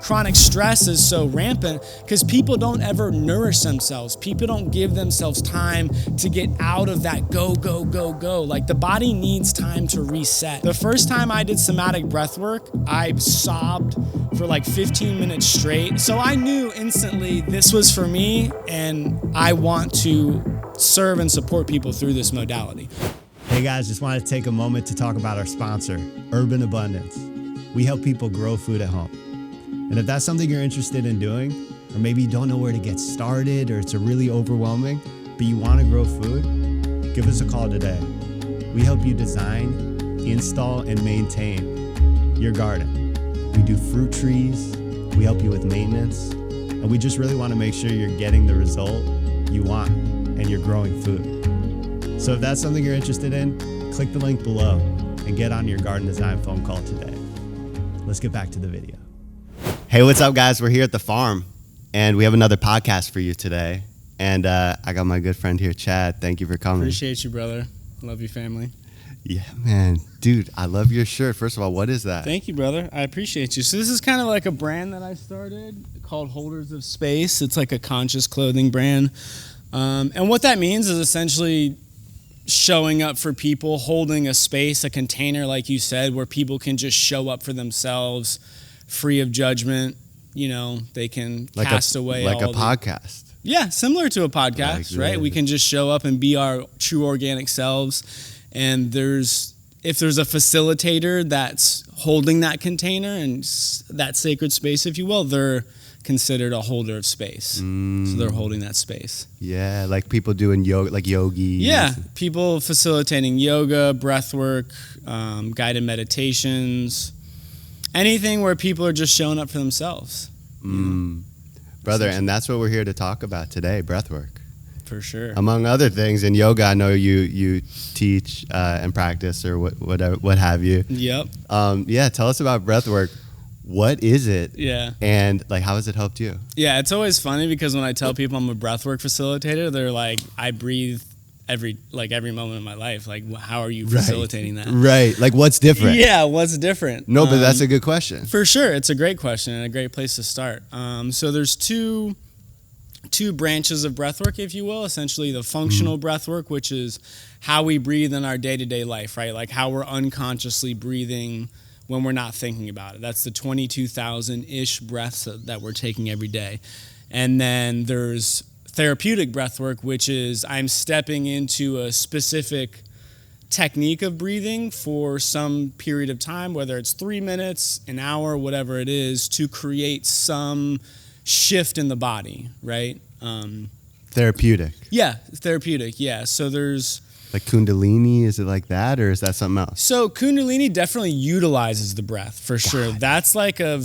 chronic stress is so rampant because people don't ever nourish themselves. People don't give themselves time to get out of that go, go, go, go. Like the body needs time to reset. The first time I did somatic breath work, I sobbed for like 15 minutes straight. So I knew instantly this was for me, and I want to serve and support people through this modality. Hey guys, just wanted to take a moment to talk about our sponsor, Urban Abundance. We help people grow food at home. And if that's something you're interested in doing, or maybe you don't know where to get started, or it's really overwhelming, but you want to grow food, give us a call today. We help you design, install, and maintain your garden. We do fruit trees, we help you with maintenance, and we just really want to make sure you're getting the result you want and you're growing food. So if that's something you're interested in, click the link below and get on your garden design phone call today. Let's get back to the video. Hey, what's up, guys? We're here at the farm, and we have another podcast for you today. And I got my good friend here, Chad. Thank you for coming. Appreciate you, brother. Love you, family. Yeah, man. Dude, I love your shirt. First of all, what is that? Thank you, brother. I appreciate you. So this is kind of like a brand that I started called Holders of Space. It's like a conscious clothing brand. And what that means is essentially showing up for people, holding a space, a container, like you said, where people can just show up for themselves, free of judgment. You know, they can cast away like all a podcast. Yeah, similar to a podcast, right? We can just show up and be our true organic selves. And if there's a facilitator that's holding that container and that sacred space, if you will, they're considered a holder of space. So they're holding that space. Yeah, like people doing yoga, like yogis. Yeah, people facilitating yoga, breath work, guided meditations, anything where people are just showing up for themselves. Brother, and that's what we're here to talk about today, breath work. For sure. Among other things, in yoga, I know you teach and practice or what have you. Yep. Yeah, tell us about breath work. What is it? Yeah. And like, how has it helped you? Yeah, it's always funny because when I tell people I'm a breathwork facilitator, they're like, I breathe every moment of my life. Like, how are you facilitating that? Right. Like, what's different? Yeah, what's different? No, but that's a good question. For sure. It's a great question and a great place to start. So there's two branches of breathwork, if you will. Essentially the functional breathwork, which is how we breathe in our day-to-day life, right? Like how we're unconsciously breathing when we're not thinking about it. That's the 22,000-ish breaths that we're taking every day. And then there's therapeutic breathwork, which is I'm stepping into a specific technique of breathing for some period of time, whether it's 3 minutes, an hour, whatever it is, to create some shift in the body, right? Therapeutic. Yeah, therapeutic, yeah. So there's like Kundalini, is it like that, or is that something else? So Kundalini definitely utilizes the breath for sure. That's like a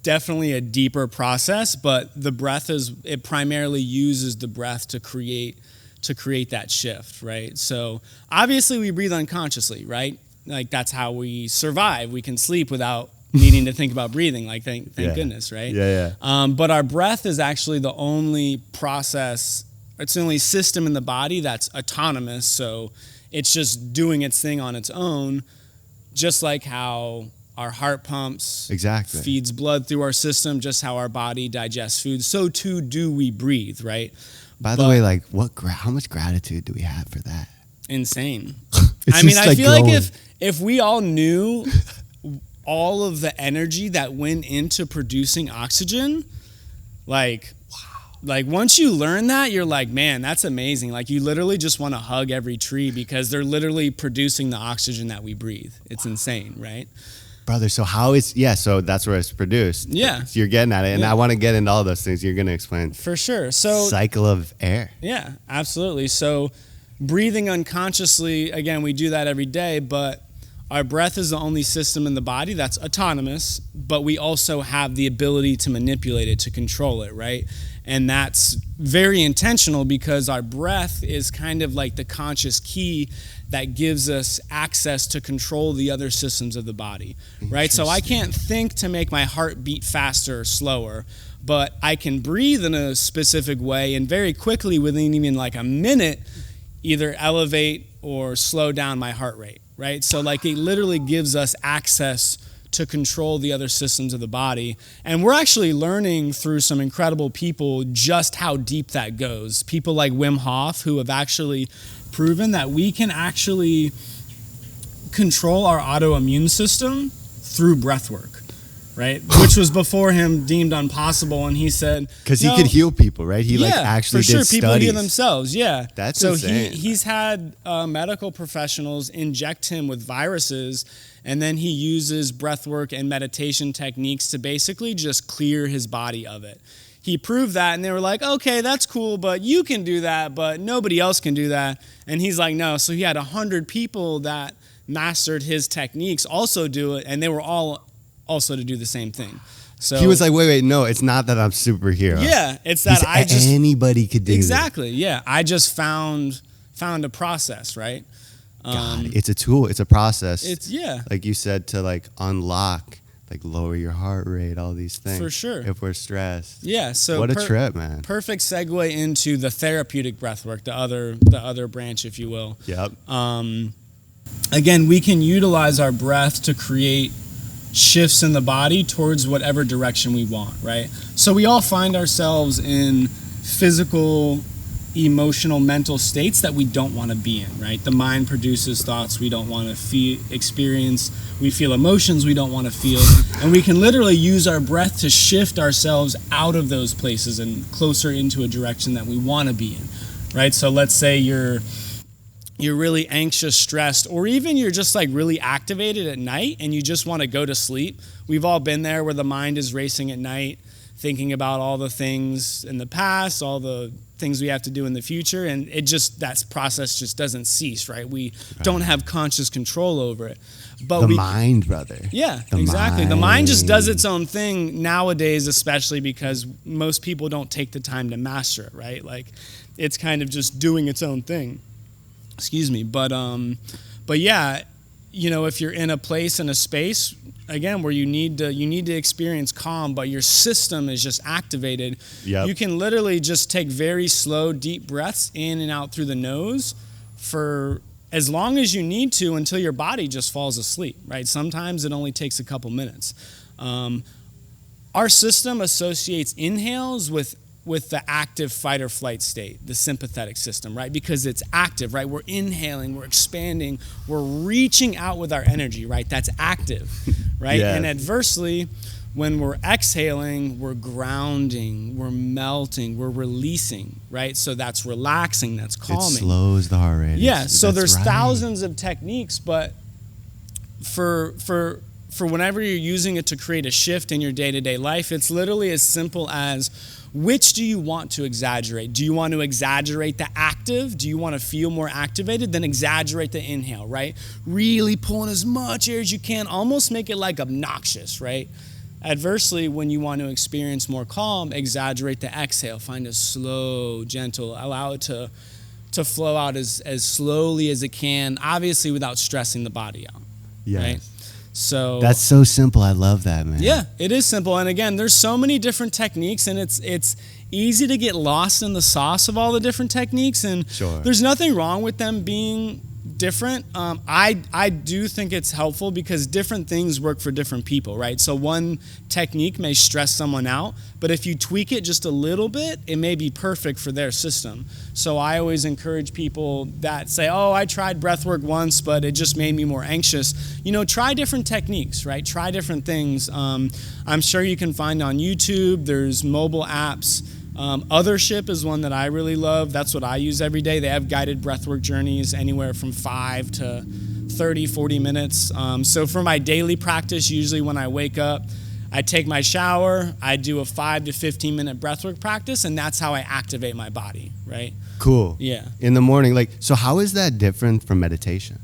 definitely a deeper process, but the breath it primarily uses the breath to create that shift, right? So obviously we breathe unconsciously, right? Like that's how we survive. We can sleep without needing to think about breathing, like thank goodness, right? Yeah. But our breath is actually the only process. It's the only system in the body that's autonomous, so it's just doing its thing on its own, just like how our heart pumps, feeds blood through our system, just how our body digests food, so too do we breathe, right? By the way, like how much gratitude do we have for that? Insane. I mean, I feel like if we all knew all of the energy that went into producing oxygen, like once you learn that, you're like, man, that's amazing. Like you literally just want to hug every tree because they're literally producing the oxygen that we breathe. It's insane, right? Brother, so so that's where it's produced. Yeah. So you're getting at it, and I want to get into all those things you're going to explain. For sure. So cycle of air. Yeah, absolutely. So breathing unconsciously, again, we do that every day, but our breath is the only system in the body that's autonomous, but we also have the ability to manipulate it, to control it, right? And that's very intentional because our breath is kind of like the conscious key that gives us access to control the other systems of the body, right? So I can't think to make my heart beat faster or slower, but I can breathe in a specific way and very quickly, within even like a minute, either elevate or slow down my heart rate, right? So like it literally gives us access to control the other systems of the body. And we're actually learning through some incredible people just how deep that goes. People like Wim Hof, who have actually proven that we can actually control our autoimmune system through breath work, right? Which was before him deemed impossible. And he said, because he could heal people, right? He actually for sure. did People studies. heal themselves. Yeah. That's so insane. He's had medical professionals inject him with viruses, and then he uses breath work and meditation techniques to basically just clear his body of it. He proved that, and they were like, okay, that's cool, but you can do that, but nobody else can do that. And he's like, no. So he had 100 people that mastered his techniques also do it, and they were all also to do the same thing. So he was like, wait, no, it's not that I'm superhero. Yeah, it's that anybody could do exactly. Yeah, I just found a process, right? God, it's a tool, it's a process. It's like you said, to like unlock, like lower your heart rate, all these things. For sure. If we're stressed. Yeah. So what a trip, man. Perfect segue into the therapeutic breath work, the other branch, if you will. Yep. Again, we can utilize our breath to create shifts in the body towards whatever direction we want, right? So we all find ourselves in physical, emotional, mental states that we don't want to be in, right? The mind produces thoughts we don't want to experience. We feel emotions we don't want to feel. And we can literally use our breath to shift ourselves out of those places and closer into a direction that we want to be in, right? So let's say you're really anxious, stressed, or even you're just like really activated at night and you just want to go to sleep. We've all been there where the mind is racing at night, thinking about all the things in the past, all the things we have to do in the future, and that process just doesn't cease, right? We don't have conscious control over it. But the mind, brother. Yeah, exactly. The mind just does its own thing nowadays, especially because most people don't take the time to master it, right? Like, it's kind of just doing its own thing. Excuse me, but yeah, if you're in a place, in a space, again, where you need to experience calm, but your system is just activated. Yep. You can literally just take very slow, deep breaths in and out through the nose for as long as you need to until your body just falls asleep, right? Sometimes it only takes a couple minutes. Our system associates inhales with the active fight or flight state, the sympathetic system, right? Because it's active, right? We're inhaling, we're expanding, we're reaching out with our energy, right? That's active, right? Yes. And adversely, when we're exhaling, we're grounding, we're melting, we're releasing, right? So that's relaxing, that's calming. It slows the heart rate. Yeah, so there's thousands of techniques, but for whenever you're using it to create a shift in your day-to-day life, it's literally as simple as, which do you want to exaggerate? Do you want to exaggerate the active? Do you want to feel more activated? Then exaggerate the inhale, right? Really pull in as much air as you can, almost make it like obnoxious, right? Adversely, when you want to experience more calm, exaggerate the exhale. Find a slow, gentle, allow it to flow out as slowly as it can, obviously without stressing the body out, right? So that's so simple. I love that, man. Yeah, it is simple. And again, there's so many different techniques, and it's easy to get lost in the sauce of all the different techniques. And there's nothing wrong with them being different. I do think it's helpful because different things work for different people, right? So one technique may stress someone out, but if you tweak it just a little bit, it may be perfect for their system. So I always encourage people that say, oh, I tried breathwork once, but it just made me more anxious. Try different techniques, right? Try different things. I'm sure you can find on YouTube. There's mobile apps. Othership is one that I really love. That's what I use every day. They have guided breathwork journeys anywhere from 5 to 30, 40 minutes. So for my daily practice, usually when I wake up, I take my shower, I do a 5 to 15 minute breathwork practice, and that's how I activate my body, right? Cool. Yeah. In the morning, so how is that different from meditation?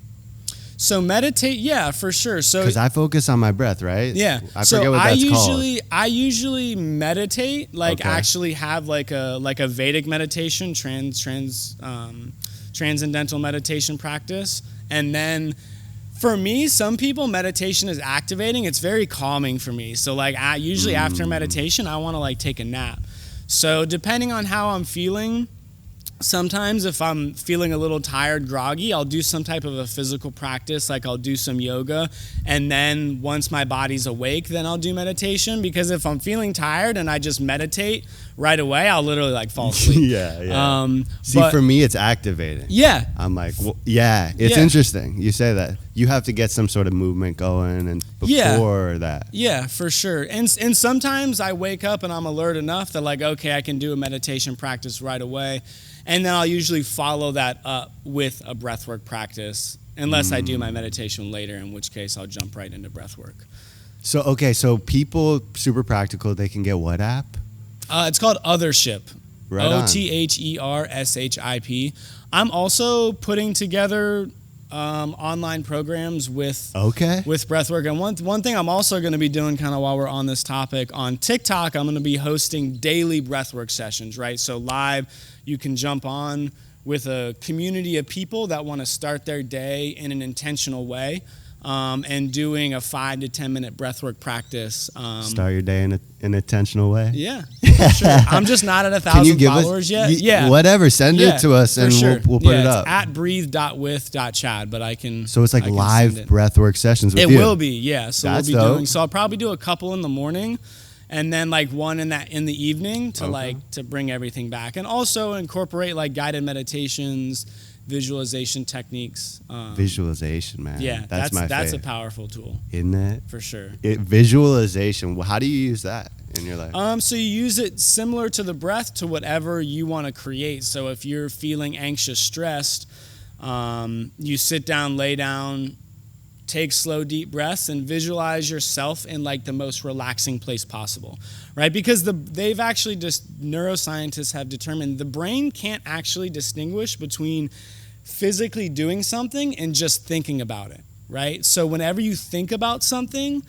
So meditate, yeah, for sure. So because I focus on my breath, right? Yeah. I forget what that's called. I usually meditate, actually have like a Vedic meditation, transcendental meditation practice, and then. For me, some people, meditation is activating. It's very calming for me. So usually after meditation, I want to take a nap. So depending on how I'm feeling, Sometimes if I'm feeling a little tired, groggy, I'll do some type of a physical practice, like I'll do some yoga, and then once my body's awake, then I'll do meditation, because if I'm feeling tired and I just meditate right away, I'll literally like fall asleep. Yeah. See, for me, it's activating. Yeah. I'm like, well, yeah, it's interesting. You say that. You have to get some sort of movement going and before that. Yeah, for sure. And sometimes I wake up and I'm alert enough that like, okay, I can do a meditation practice right away. And then I'll usually follow that up with a breathwork practice, unless I do my meditation later, in which case I'll jump right into breathwork. So people, super practical, they can get what app? It's called Othership. Right on. OTHERSHIP. I'm also putting together online programs with breathwork. And one thing I'm also going to be doing, kind of while we're on this topic, on TikTok, I'm going to be hosting daily breathwork sessions, right? So live, you can jump on with a community of people that want to start their day in an intentional way, and doing a 5 to 10 minute breathwork practice. Start your day in an intentional way? Yeah, for sure. I'm just not at 1,000 followers yet. Yeah. Whatever, send it to us and we'll put it up. It's at breathe.with.chad, but I can. So it's like live breathwork sessions with you? It will be, yeah. So That's we'll be dope. doing, so I'll probably do a couple in the morning, and then like one in the evening to to bring everything back, and also incorporate like guided meditations, visualization techniques. Visualization, man. Yeah, that's a powerful tool. Isn't it? For sure. Visualization. How do you use that in your life? So you use it similar to the breath to whatever you want to create. So if you're feeling anxious, stressed, you sit down, lay down, take slow, deep breaths, and visualize yourself in like the most relaxing place possible, right? Because they've actually neuroscientists have determined the brain can't actually distinguish between physically doing something and just thinking about it, right? So whenever you think about something,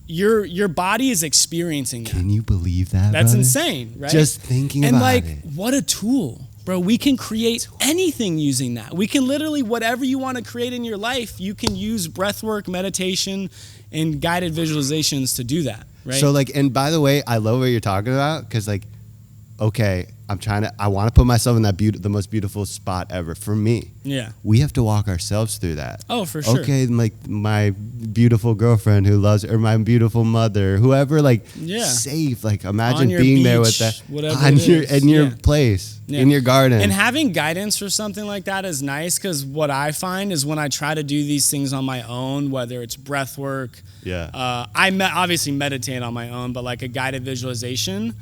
your body is experiencing that. Can you believe that? That's brother? insane, right? Just thinking about it. And like, what a tool. Bro, we can create anything using that. We can literally, whatever you want to create in your life, you can use breathwork, meditation, and guided visualizations to do that, right? So like, and by the way, I love what you're talking about, because like, okay, I want to put myself in the most beautiful spot ever for me. Yeah. We have to walk ourselves through that. Oh, for sure. Okay, like my beautiful girlfriend who loves, or my beautiful mother, whoever, like safe. Like imagine being there with that in your place, in your garden. And having guidance for something like that is nice, because what I find is when I try to do these things on my own, whether it's breath work, I obviously meditate on my own, but like a guided visualization,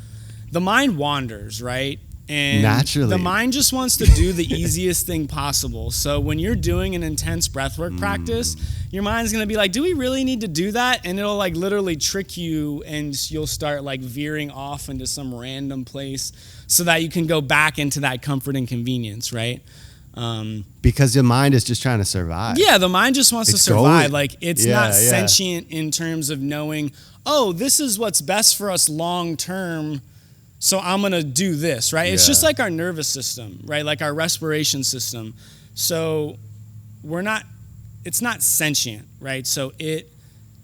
the mind wanders, right? And naturally, the mind just wants to do the easiest thing possible. So when you're doing an intense breathwork practice, your mind's going to be like, do we really need to do that? And it'll like literally trick you, and you'll start like veering off into some random place so that you can go back into that comfort and convenience, right? Because the mind is just trying to survive. Yeah, the mind just wants to survive. Like it's not sentient in terms of knowing, oh, this is what's best for us long term, so I'm going to do this, right? It's just like our nervous system, right? Like our respiration system. So it's not sentient, right? So it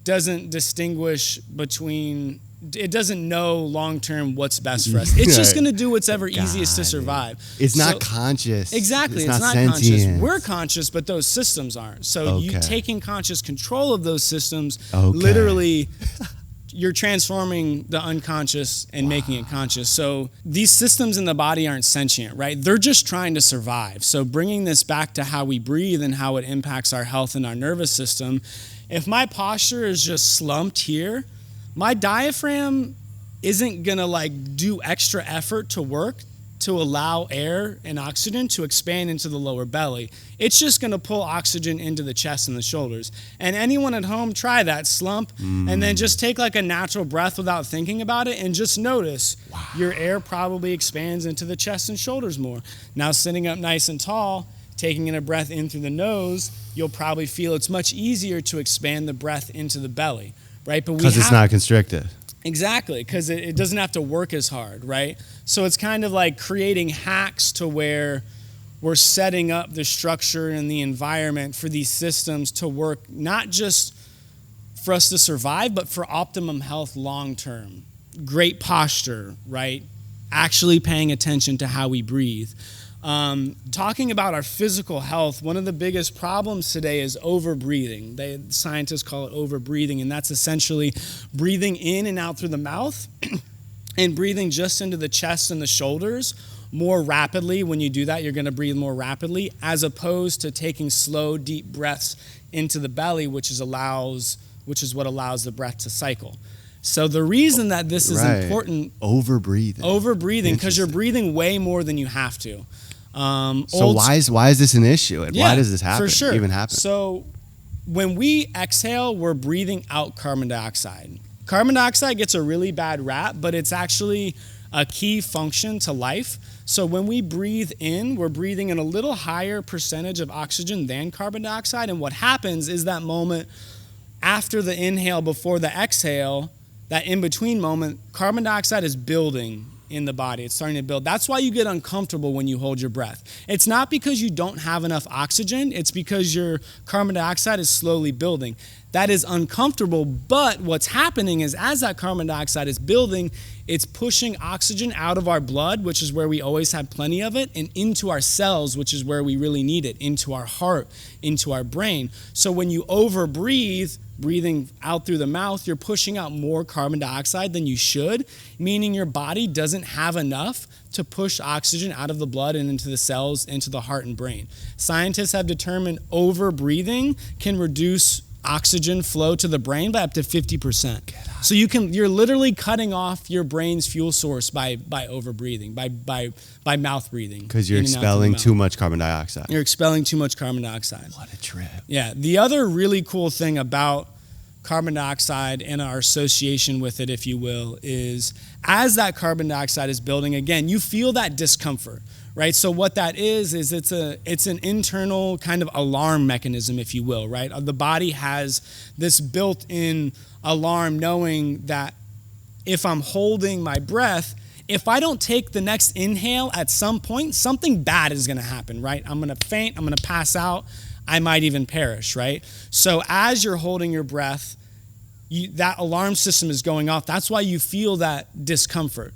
doesn't distinguish between, it doesn't know long-term what's best for us. It's just going to do what's ever easiest to survive. It's not conscious. Exactly. It's not conscious. We're conscious, but those systems aren't. So you taking conscious control of those systems, literally, you're transforming the unconscious and making it conscious. So these systems in the body aren't sentient, right? They're just trying to survive. So bringing this back to how we breathe and how it impacts our health and our nervous system, if my posture is just slumped here, my diaphragm isn't gonna like do extra effort to work to allow air and oxygen to expand into the lower belly. It's just gonna pull oxygen into the chest and the shoulders. And anyone at home, try that slump, and then just take like a natural breath without thinking about it, and just notice your air probably expands into the chest and shoulders more. Now sitting up nice and tall, taking in a breath in through the nose, you'll probably feel it's much easier to expand the breath into the belly, right? But because it's not constricted. Exactly, because it doesn't have to work as hard, right? So it's kind of like creating hacks to where we're setting up the structure and the environment for these systems to work, not just for us to survive, but for optimum health long term. Great posture, right? Actually paying attention to how we breathe. Talking about our physical health, one of the biggest problems today is overbreathing. Scientists call it overbreathing, and that's essentially breathing in and out through the mouth and breathing just into the chest and the shoulders more rapidly. When you do that, you're going to breathe more rapidly, as opposed to taking slow, deep breaths into the belly, which is what allows the breath to cycle. So the reason that this is important, overbreathing, because you're breathing way more than you have to. So why is this an issue? And why does this happen? For sure. Even happen? So when we exhale, we're breathing out carbon dioxide. Carbon dioxide gets a really bad rap, but it's actually a key function to life. So when we breathe in, we're breathing in a little higher percentage of oxygen than carbon dioxide. And what happens is that moment after the inhale, before the exhale, that in-between moment, carbon dioxide is building in the body. It's starting to build. That's why you get uncomfortable when you hold your breath. It's not because you don't have enough oxygen. It's because your carbon dioxide is slowly building. That is uncomfortable, but what's happening is as that carbon dioxide is building, it's pushing oxygen out of our blood, which is where we always have plenty of it, and into our cells, which is where we really need it, into our heart, into our brain. So when you overbreathe, breathing out through the mouth, you're pushing out more carbon dioxide than you should, meaning your body doesn't have enough to push oxygen out of the blood and into the cells, into the heart and brain. Scientists have determined overbreathing can reduce oxygen flow to the brain by up to 50%. So you're literally cutting off your brain's fuel source by overbreathing, by mouth breathing. Because you're expelling too much carbon dioxide. You're expelling too much carbon dioxide. What a trip. Yeah. The other really cool thing about carbon dioxide and our association with it, if you will, is as that carbon dioxide is building, again, you feel that discomfort. Right, so what that is it's an internal kind of alarm mechanism, if you will. Right, the body has this built-in alarm, knowing that if I'm holding my breath, if I don't take the next inhale, at some point something bad is going to happen. Right, I'm going to faint, I'm going to pass out, I might even perish. Right, so as you're holding your breath, that alarm system is going off. That's why you feel that discomfort.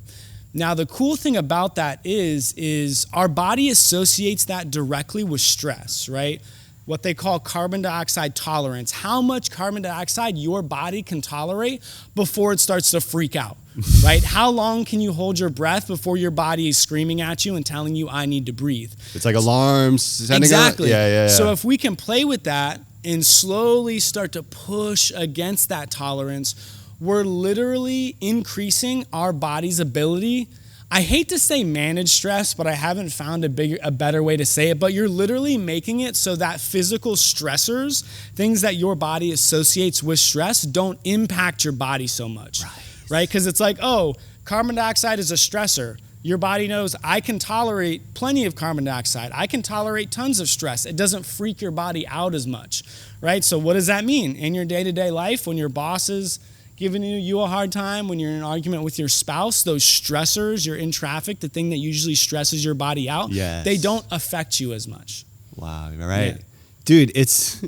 Now, the cool thing about that is our body associates that directly with stress, right? What they call carbon dioxide tolerance. How much carbon dioxide your body can tolerate before it starts to freak out, right? How long can you hold your breath before your body is screaming at you and telling you, I need to breathe? It's like alarms. Exactly. Yeah. So if we can play with that and slowly start to push against that tolerance, we're literally increasing our body's ability. I hate to say manage stress, but I haven't found a better way to say it, but you're literally making it so that physical stressors, things that your body associates with stress, don't impact your body so much, right? Because it's like, oh, carbon dioxide is a stressor. Your body knows I can tolerate plenty of carbon dioxide. I can tolerate tons of stress. It doesn't freak your body out as much, right? So what does that mean? In your day-to-day life, when your boss is giving you a hard time, when you're in an argument with your spouse, those stressors, you're in traffic, the thing that usually stresses your body out, they don't affect you as much. Wow, you're right. Yeah. Dude, it's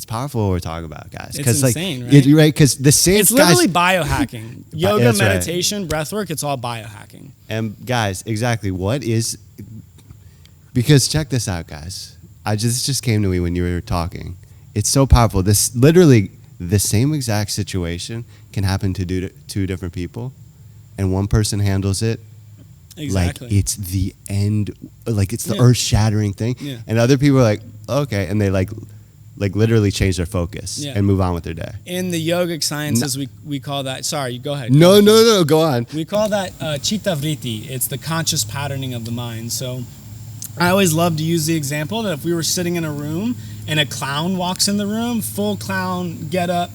powerful what we're talking about, guys. It's insane, right? You're right, because the same It's literally biohacking. Yoga, meditation, breathwork, it's all biohacking. And guys, exactly, because check this out, guys. This just came to me when you were talking. It's so powerful. This literally, the same exact situation can happen to two different people, and one person handles it like it's the end, like it's the earth-shattering thing, and other people are like, okay, and they like literally change their focus and move on with their day. In the yogic sciences, we call that, sorry, go ahead. No, go on. We call that chitta vritti. It's the conscious patterning of the mind. So I always love to use the example that if we were sitting in a room and a clown walks in the room, full clown get up,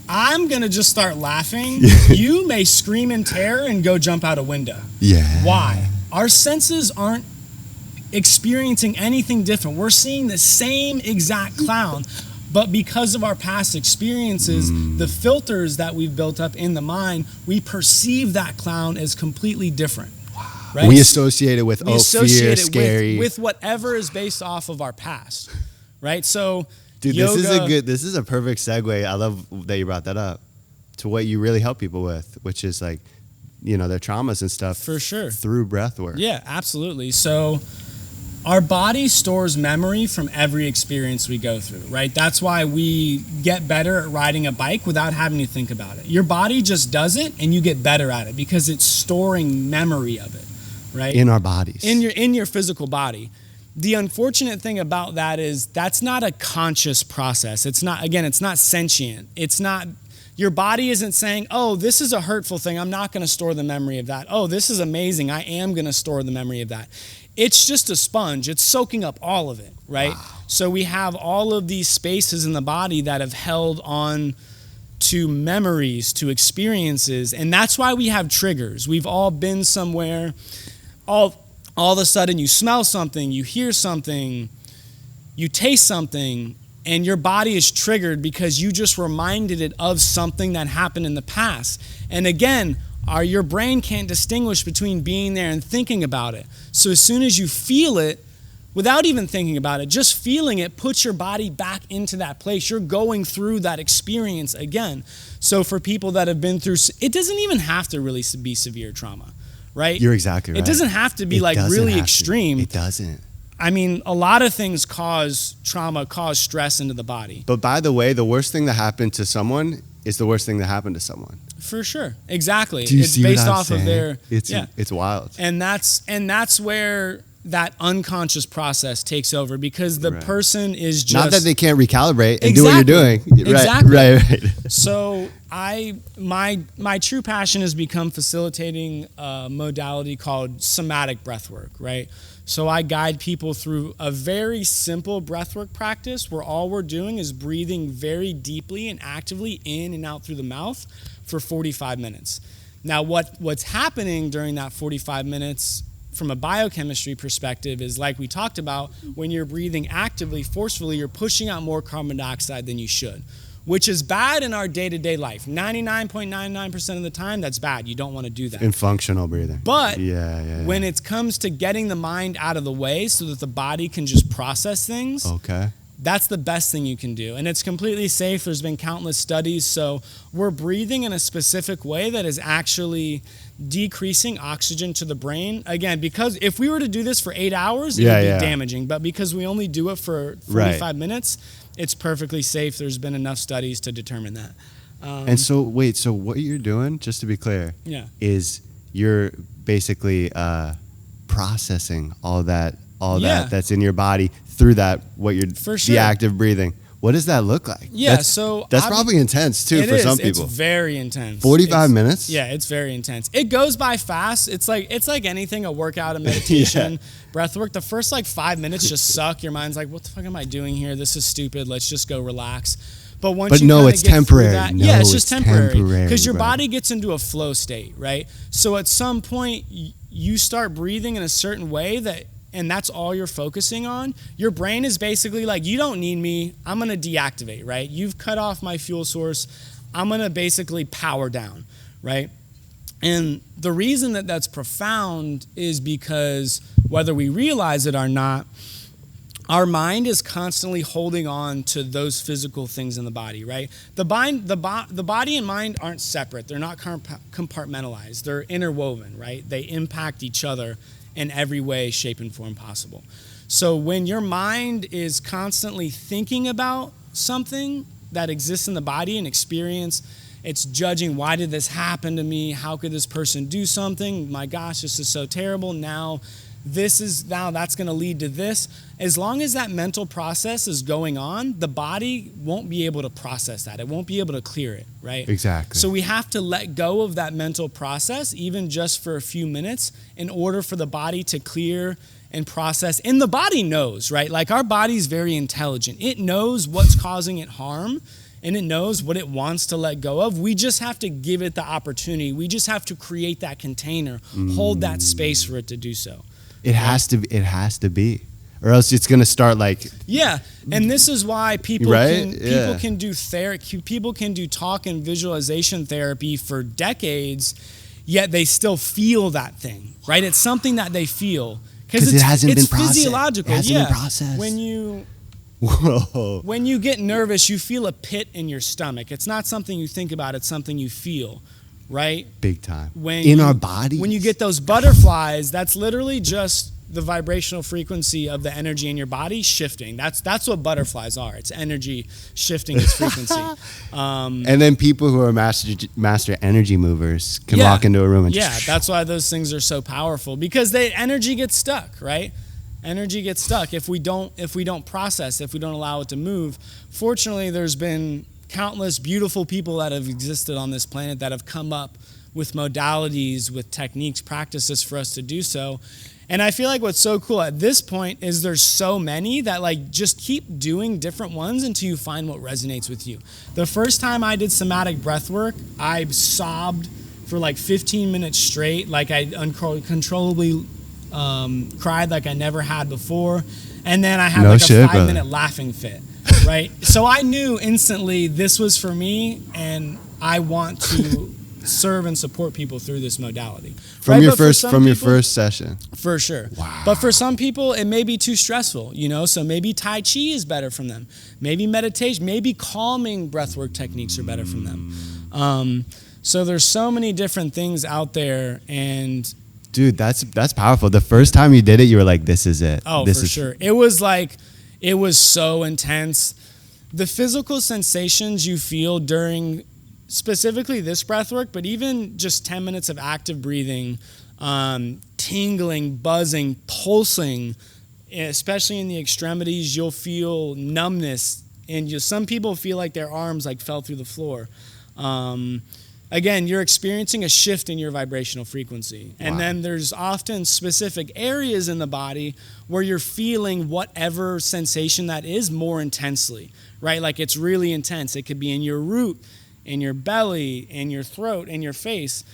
I'm going to just start laughing. You may scream in terror and go jump out a window. Yeah. Why? Our senses aren't experiencing anything different. We're seeing the same exact clown, but because of our past experiences, the filters that we've built up in the mind, we perceive that clown as completely different. Right? We associate it with fear, scary. With whatever is based off of our past. Right? So, dude, yoga, this is a perfect segue. I love that you brought that up to what you really help people with, which is like, their traumas and stuff. For sure. Through breath work. Yeah, absolutely. So Our body stores memory from every experience we go through, right? That's why we get better at riding a bike without having to think about it. Your body just does it, and you get better at it because it's storing memory of it, right? In our bodies. In your physical body. The unfortunate thing about that is that's not a conscious process. It's not sentient. It's not, your body isn't saying, oh, this is a hurtful thing, I'm not going to store the memory of that. Oh, this is amazing, I am going to store the memory of that. It's just a sponge. It's soaking up all of it, right? Wow. So we have all of these spaces in the body that have held on to memories, to experiences, and that's why we have triggers. We've all been somewhere, all of a sudden you smell something, you hear something, you taste something, and your body is triggered because you just reminded it of something that happened in the past. And again, your brain can't distinguish between being there and thinking about it. So as soon as you feel it, without even thinking about it, just feeling it puts your body back into that place. You're going through that experience again. So for people that have been through, it doesn't even have to really be severe trauma, right? You're exactly right. It doesn't have to be like really extreme. It doesn't. I mean, a lot of things cause trauma, cause stress into the body. But by the way, the worst thing that happened to someone is the worst thing that happened to someone. For sure. Exactly. Do you it's see based what I'm off saying? of their It's wild. And that's where that unconscious process takes over, because the person is just not that they can't recalibrate and do what you're doing. Exactly. Right. So my true passion has become facilitating a modality called somatic breathwork, right? So I guide people through a very simple breathwork practice where all we're doing is breathing very deeply and actively in and out through the mouth for 45 minutes. Now what's happening during that 45 minutes from a biochemistry perspective is, like we talked about, when you're breathing actively, forcefully, you're pushing out more carbon dioxide than you should, which is bad in our day-to-day life. 99.99% of the time, that's bad. You don't want to do that. In functional breathing. But when it comes to getting the mind out of the way so that the body can just process things, that's the best thing you can do. And it's completely safe. There's been countless studies. So we're breathing in a specific way that is actually decreasing oxygen to the brain. Again, because if we were to do this for 8 hours, it would be damaging. But because we only do it for 45 minutes, it's perfectly safe. There's been enough studies to determine that. And so, wait, so what you're doing, just to be clear, is you're basically processing all that that's in your body through that, the active breathing. What does that look like? Yeah, that's probably intense too for some people. It's very intense. 45 minutes? Yeah, it's very intense. It goes by fast. It's like anything, a workout, a meditation, breath work. The first 5 minutes just suck. Your mind's like, what the fuck am I doing here? This is stupid. Let's just go relax. But once it's temporary. It's just temporary because your body gets into a flow state, right? So at some point you start breathing in a certain way and that's all you're focusing on. Your brain is basically like, you don't need me. I'm going to deactivate, right? You've cut off my fuel source. I'm going to basically power down, right? And the reason that that's profound is because whether we realize it or not, our mind is constantly holding on to those physical things in the body, right? The body and mind aren't separate. They're not compartmentalized. They're interwoven, right? They impact each other in every way, shape, and form possible. So when your mind is constantly thinking about something that exists in the body and experience, it's judging, why did this happen to me? How could this person do something? My gosh, this is so terrible. Now that's going to lead to this. As long as that mental process is going on, the body won't be able to process that. It won't be able to clear it, right? Exactly. So we have to let go of that mental process, even just for a few minutes, in order for the body to clear and process. And the body knows, right? Like, our body's very intelligent. It knows what's causing it harm, and it knows what it wants to let go of. We just have to give it the opportunity. We just have to create that container, hold that space for it to do so. It has to be, or else it's going to start and this is why people can do therapy. People can do talk and visualization therapy for decades, yet they still feel that thing, right? It's something that they feel because it hasn't been processed. Physiological. It hasn't been processed. When you get nervous, you feel a pit in your stomach. It's not something you think about. It's something you feel. Right? Big time. Our body. When you get those butterflies, that's literally just the vibrational frequency of the energy in your body shifting. That's what butterflies are. It's energy shifting its frequency. And then people who are master energy movers can walk into a room and that's why those things are so powerful, because energy gets stuck, right? Energy gets stuck if we don't process, if we don't allow it to move. Fortunately, there's been countless beautiful people that have existed on this planet that have come up with modalities, with techniques, practices for us to do so. And I feel like what's so cool at this point is there's so many that like just keep doing different ones until you find what resonates with you. The first time I did somatic breath work, I sobbed for like 15 minutes straight, like I uncontrollably cried like I never had before. And then I had a 5-minute laughing fit, right? So I knew instantly this was for me, and I want to serve and support people through this modality. From your first session. For sure. Wow. But for some people, it may be too stressful, so maybe Tai Chi is better from them. Maybe meditation, maybe calming breathwork techniques are better from them. So there's so many different things out there, and dude, that's powerful. The first time you did it, you were like, this is it. Oh, for sure. It was so intense. The physical sensations you feel during specifically this breath work, but even just 10 minutes of active breathing, tingling, buzzing, pulsing, especially in the extremities, you'll feel numbness. And some people feel like their arms like fell through the floor. Again, you're experiencing a shift in your vibrational frequency. And then there's often specific areas in the body where you're feeling whatever sensation that is more intensely, right? Like it's really intense. It could be in your root, in your belly, in your throat, in your face.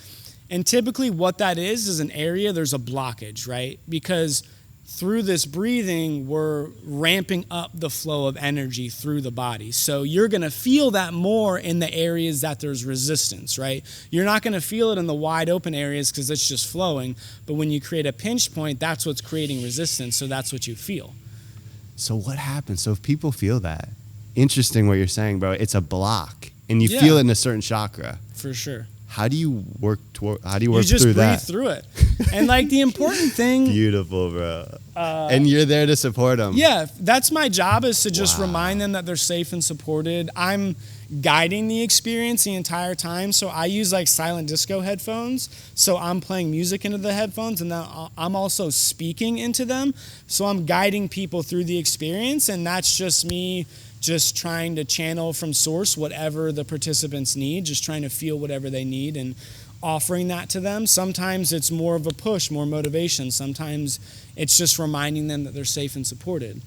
And typically what that is an area, there's a blockage, right? Because through this breathing, we're ramping up the flow of energy through the body. So you're going to feel that more in the areas that there's resistance, right? You're not going to feel it in the wide open areas because it's just flowing. But when you create a pinch point, that's what's creating resistance. So that's what you feel. So what happens? So if people feel that, interesting what you're saying, bro. It's a block, and you feel it in a certain chakra. For sure. How do you work through that? You just breathe through it. And like the important thing. Beautiful, bro. And you're there to support them. Yeah, that's my job, is to just remind them that they're safe and supported. I'm guiding the experience the entire time. So I use like silent disco headphones. So I'm playing music into the headphones, and then I'm also speaking into them. So I'm guiding people through the experience, and that's just me just trying to channel from source whatever the participants need, just trying to feel whatever they need and offering that to them. Sometimes it's more of a push, more motivation. Sometimes it's just reminding them that they're safe and supported.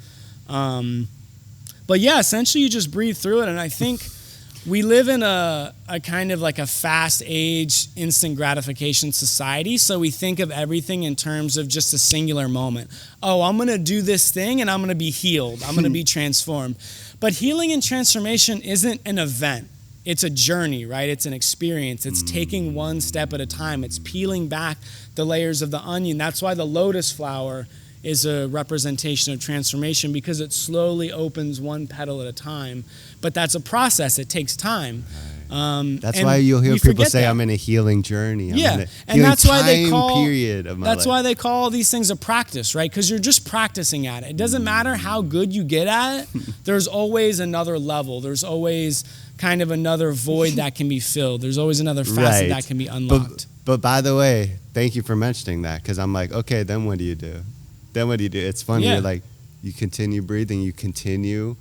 But yeah, essentially you just breathe through it. And I think we live in a kind of like a fast age, instant gratification society. So we think of everything in terms of just a singular moment. Oh, I'm going to do this thing and I'm going to be healed. I'm going to be transformed. But healing and transformation isn't an event. It's a journey, right? It's an experience. It's taking one step at a time. It's peeling back the layers of the onion. That's why the lotus flower is a representation of transformation, because it slowly opens one petal at a time. But that's a process. It takes time. That's why you'll hear people say, I'm in a healing journey. And that's why they call period of my life. why they call these things a practice, right? Because you're just practicing at it. It doesn't matter how good you get at it. There's always another level. There's always kind of another void that can be filled. There's always another facet that can be unlocked. But by the way, thank you for mentioning that, because I'm like, okay, then what do you do? It's funny. You're like, you continue breathing, you continue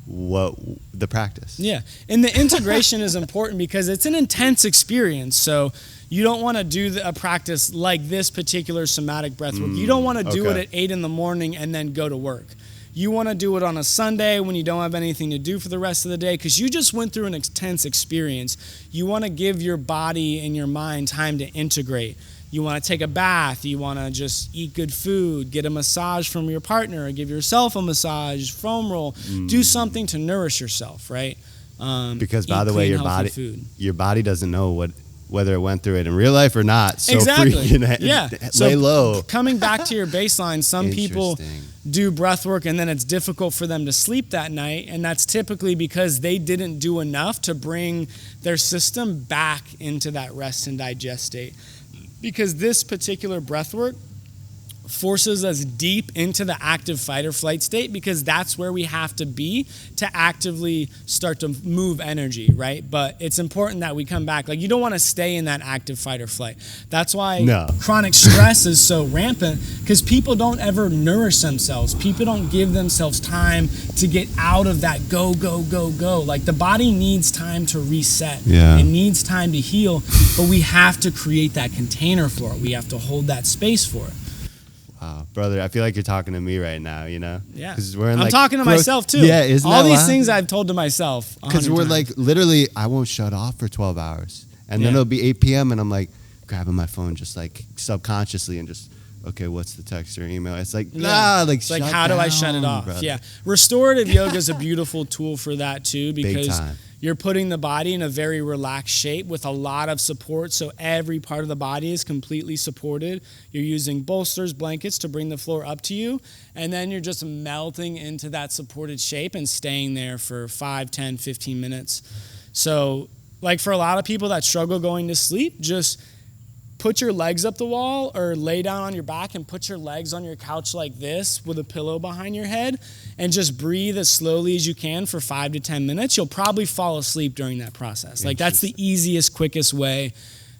the practice. Yeah. And the integration is important because it's an intense experience. So you don't want to do a practice like this particular somatic breath work. You don't want to do it at 8 a.m. and then go to work. You want to do it on a Sunday when you don't have anything to do for the rest of the day, because you just went through an intense experience. You want to give your body and your mind time to integrate. You want to take a bath. You want to just eat good food, get a massage from your partner, give yourself a massage, foam roll, do something to nourish yourself, right? Because by the way, your body doesn't know whether it went through it in real life or not. So lay low. Coming back to your baseline, some people do breath work and then it's difficult for them to sleep that night, and that's typically because they didn't do enough to bring their system back into that rest and digest state. Because this particular breath work forces us deep into the active fight or flight state, because that's where we have to be to actively start to move energy, right? But it's important that we come back. Like, you don't want to stay in that active fight or flight. That's why chronic stress is so rampant, because people don't ever nourish themselves. People don't give themselves time to get out of that go, go, go, go. Like, the body needs time to reset. Yeah. It needs time to heal, but we have to create that container for it. We have to hold that space for it. Wow, brother, I feel like you're talking to me right now, you know? Yeah. 'Cause we're in, I'm like, talking to myself too. Yeah, isn't all that these wild? things I've told to myself. Because we're like, literally, I won't shut off for 12 hours. And then it'll be 8 p.m. and I'm like grabbing my phone just like subconsciously and just, okay, what's the text or email? It's like, it's like, how do I shut it off? Brother. Yeah. Restorative yoga is a beautiful tool for that too, because you're putting the body in a very relaxed shape with a lot of support. So every part of the body is completely supported. You're using bolsters, blankets to bring the floor up to you. And then you're just melting into that supported shape and staying there for 5, 10, 15 minutes. So like for a lot of people that struggle going to sleep, just put your legs up the wall or lay down on your back and put your legs on your couch like this with a pillow behind your head and just breathe as slowly as you can for 5 to 10 minutes. You'll probably fall asleep during that process. Like, that's the easiest, quickest way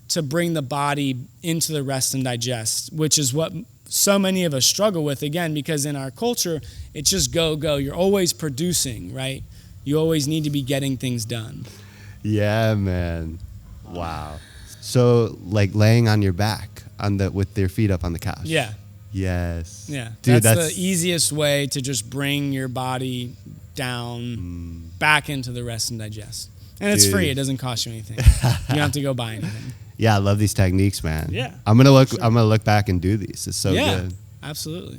to bring the body into the rest and digest, which is what so many of us struggle with, again, because in our culture, it's just go, go. You're always producing, right? You always need to be getting things done. Yeah, man. Wow. So, like laying on your back with your feet up on the couch. Yeah. Yes. Yeah. Dude, that's the easiest way to just bring your body down back into the rest and digest. And it's free. It doesn't cost you anything. You don't have to go buy anything. Yeah, I love these techniques, man. Yeah. I'm gonna look back and do these. It's so good. Absolutely.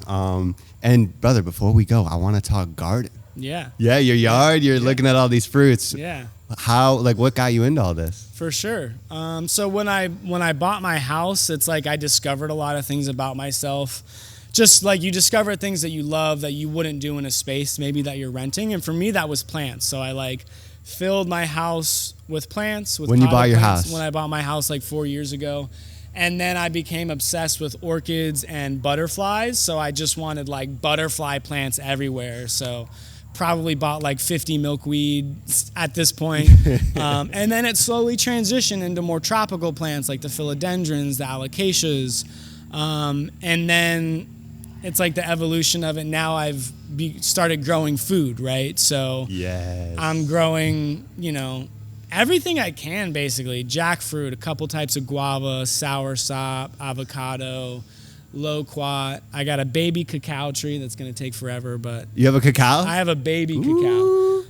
And brother, before we go, I want to talk garden. Yeah. Yeah, your yard. You're looking at all these fruits. Yeah. What got you into all this? For sure. So when I bought my house, it's like I discovered a lot of things about myself. Just like you discover things that you love that you wouldn't do in a space maybe that you're renting. And for me, that was plants. So I like filled my house with plants. When you bought your house? When I bought my house like 4 years ago. And then I became obsessed with orchids and butterflies. So I just wanted like butterfly plants everywhere. So probably bought like 50 milkweed at this point. And then it slowly transitioned into more tropical plants like the philodendrons, the alocasias. And then it's like the evolution of it. Now I've started growing food, right? So I'm growing, everything I can basically. Jackfruit, a couple types of guava, soursop, avocado, loquat. I got a baby cacao tree that's going to take forever, but you have a cacao? I have a baby cacao.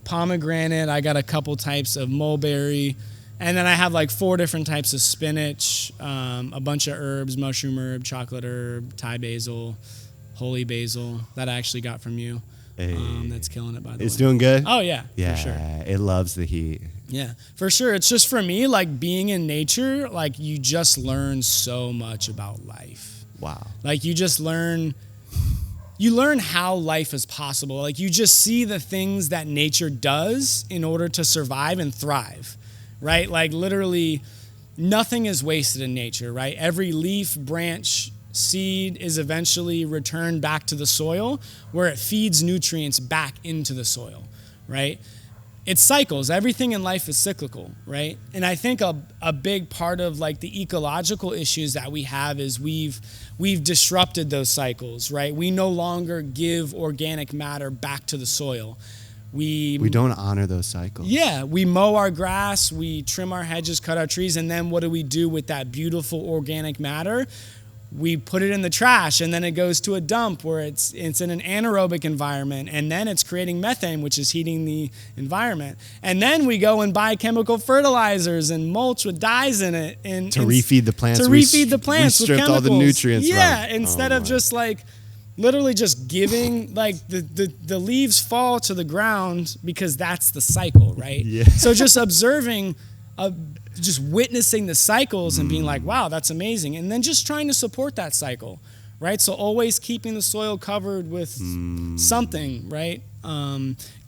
Pomegranate. I got a couple types of mulberry, and then I have like 4 different types of spinach, a bunch of herbs, mushroom herb, chocolate herb, Thai basil, holy basil that I actually got from you. That's killing it, by the way. It's doing good? Oh yeah, yeah, for sure. It loves the heat. Yeah, for sure. It's just for me, like being in nature, like you just learn so much about life. Wow. Like you learn how life is possible. Like you just see the things that nature does in order to survive and thrive, right? Like literally nothing is wasted in nature, right? Every leaf, branch, seed is eventually returned back to the soil where it feeds nutrients back into the soil, right? It's cycles. Everything in life is cyclical, right? And I think a big part of like the ecological issues that we have is we've disrupted those cycles, right? We no longer give organic matter back to the soil. We don't honor those cycles. Yeah, we mow our grass, we trim our hedges, cut our trees, and then what do we do with that beautiful organic matter? We put it in the trash, and then it goes to a dump where it's in an anaerobic environment, and then it's creating methane, which is heating the environment. And then we go and buy chemical fertilizers and mulch with dyes in it, and to refeed the plants. We stripped with chemicals. All the nutrients. Yeah, instead of just like literally just giving, like the leaves fall to the ground because that's the cycle, right? Yeah. So just observing. Just witnessing the cycles and being like, wow, that's amazing. And then just trying to support that cycle, right? So always keeping the soil covered with something, right?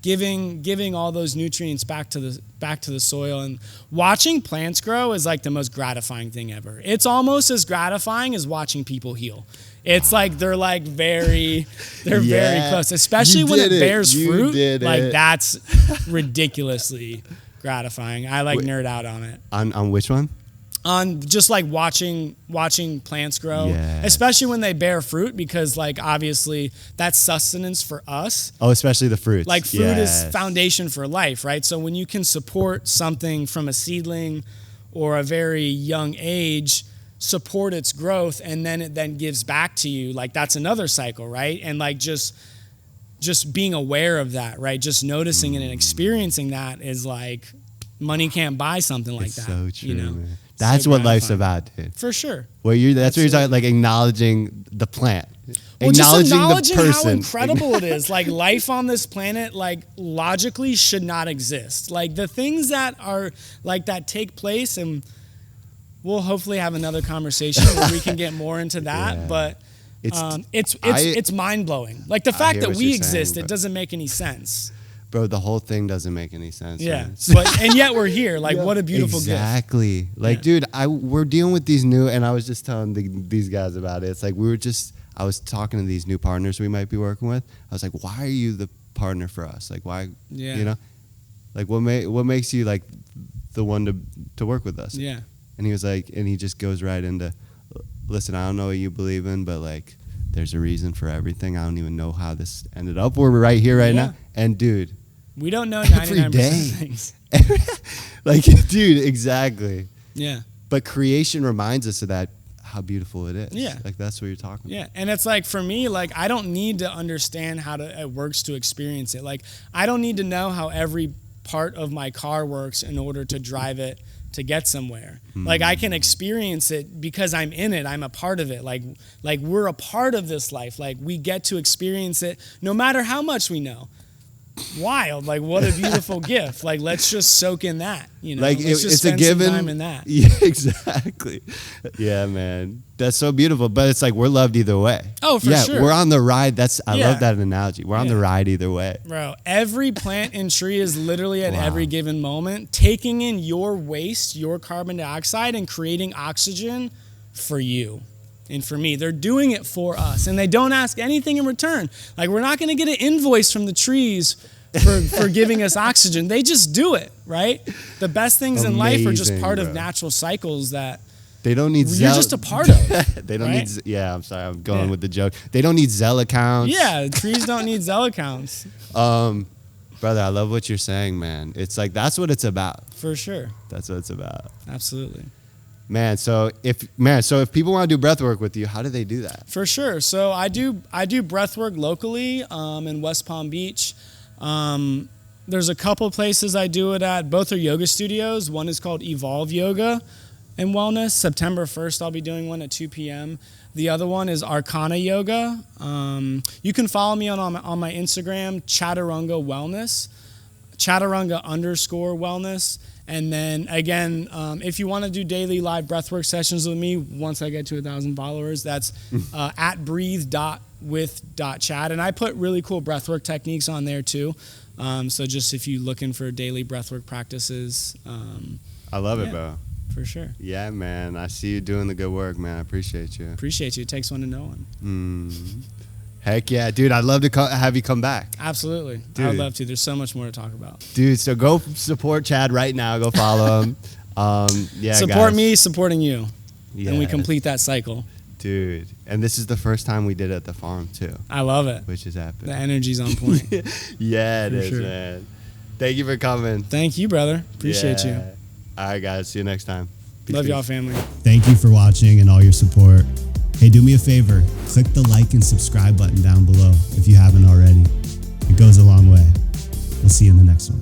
giving all those nutrients back to the soil. And watching plants grow is like the most gratifying thing ever. It's almost as gratifying as watching people heal. It's like they're very close, especially when it bears fruit. Like that's ridiculously gratifying. I nerd out on it. On which one? On just like watching plants grow, especially when they bear fruit, because like obviously that's sustenance for us. Oh, especially the fruits. Like fruit is foundation for life, right? So when you can support something from a seedling or a very young age, support its growth, and then it then gives back to you, like that's another cycle, right? And like just being aware of that, right? Just noticing it and experiencing that is like money can't buy something like that. So true, man. So that's what gratifying. Life's about, dude. For sure. Well, that's what you're talking, like acknowledging the plant. Well, just acknowledging the person. how incredible it is. Like life on this planet, like logically should not exist. Like the things that are like that take place, and we'll hopefully have another conversation where we can get more into that. But it's mind blowing. Like the fact that we exist, it doesn't make any sense. Bro, the whole thing doesn't make any sense. Yeah, man. and yet we're here. Like, what a beautiful gift. Exactly. Like, dude, we're dealing with these new, and I was just telling these guys about it. It's like I was talking to these new partners we might be working with. I was like, why are you the partner for us? Like, why? Yeah. You know, like what makes you like the one to work with us? Yeah. And he was like, and he just goes right into, listen, I don't know what you believe in, but like, there's a reason for everything. I don't even know how this ended up where we're right here right now. And dude, we don't know 99% of things. Like, dude, exactly. Yeah. But creation reminds us of that, how beautiful it is. Yeah. Like, that's what you're talking about. Yeah. And it's like, for me, like, I don't need to understand how it works to experience it. Like, I don't need to know how every part of my car works in order to drive it to get somewhere. Like, I can experience it because I'm in it. I'm a part of it. Like we're a part of this life. Like, we get to experience it no matter how much we know. Wild. Like, what a beautiful gift. Like, let's just soak in that, you know. Like, let's just it's spend a given. some time in that. Yeah, exactly. Yeah, man. That's so beautiful. But it's like, we're loved either way. Oh, for sure. Yeah, we're on the ride. I love that analogy. We're on the ride either way. Bro, every plant and tree is literally at every given moment taking in your waste, your carbon dioxide, and creating oxygen for you. And for me, they're doing it for us, and they don't ask anything in return. Like, we're not going to get an invoice from the trees for giving us oxygen. They just do it, right? The best things in life are just part of natural cycles that they don't need you're just a part of. They don't need. Yeah, I'm sorry, I'm going with the joke. They don't need Zelle accounts. Yeah, trees don't need Zelle accounts. Brother, I love what you're saying, man. It's like, that's what it's about. For sure. That's what it's about. Absolutely. Man, so if people want to do breathwork with you, how do they do that? For sure. So I do breathwork locally in West Palm Beach. There's a couple places I do it at. Both are yoga studios. One is called Evolve Yoga and Wellness. September 1st, I'll be doing one at 2 p.m. The other one is Arcana Yoga. You can follow me on my Instagram, Chaturanga Wellness, Chaturanga_wellness. And then again, if you want to do daily live breathwork sessions with me, once I get to 1,000 followers, that's at breathe.with.chat. And I put really cool breathwork techniques on there too. So just if you're looking for daily breathwork practices. I love it, bro. For sure. Yeah, man. I see you doing the good work, man. I appreciate you. Appreciate you. It takes one to know one. Heck yeah, dude. I'd love to have you come back. Absolutely. Dude. I'd love to. There's so much more to talk about. Dude, so go support Chad right now. Go follow him. Support me, supporting you. Yeah. And we complete that cycle. Dude. And this is the first time we did it at the farm, too. I love it. Which is epic. The energy's on point. Yeah, it is, man. Thank you for coming. Thank you, brother. Appreciate you. All right, guys. See you next time. Love y'all, family. Thank you for watching and all your support. Hey, do me a favor. Click the like and subscribe button down below if you haven't already. It goes a long way. We'll see you in the next one.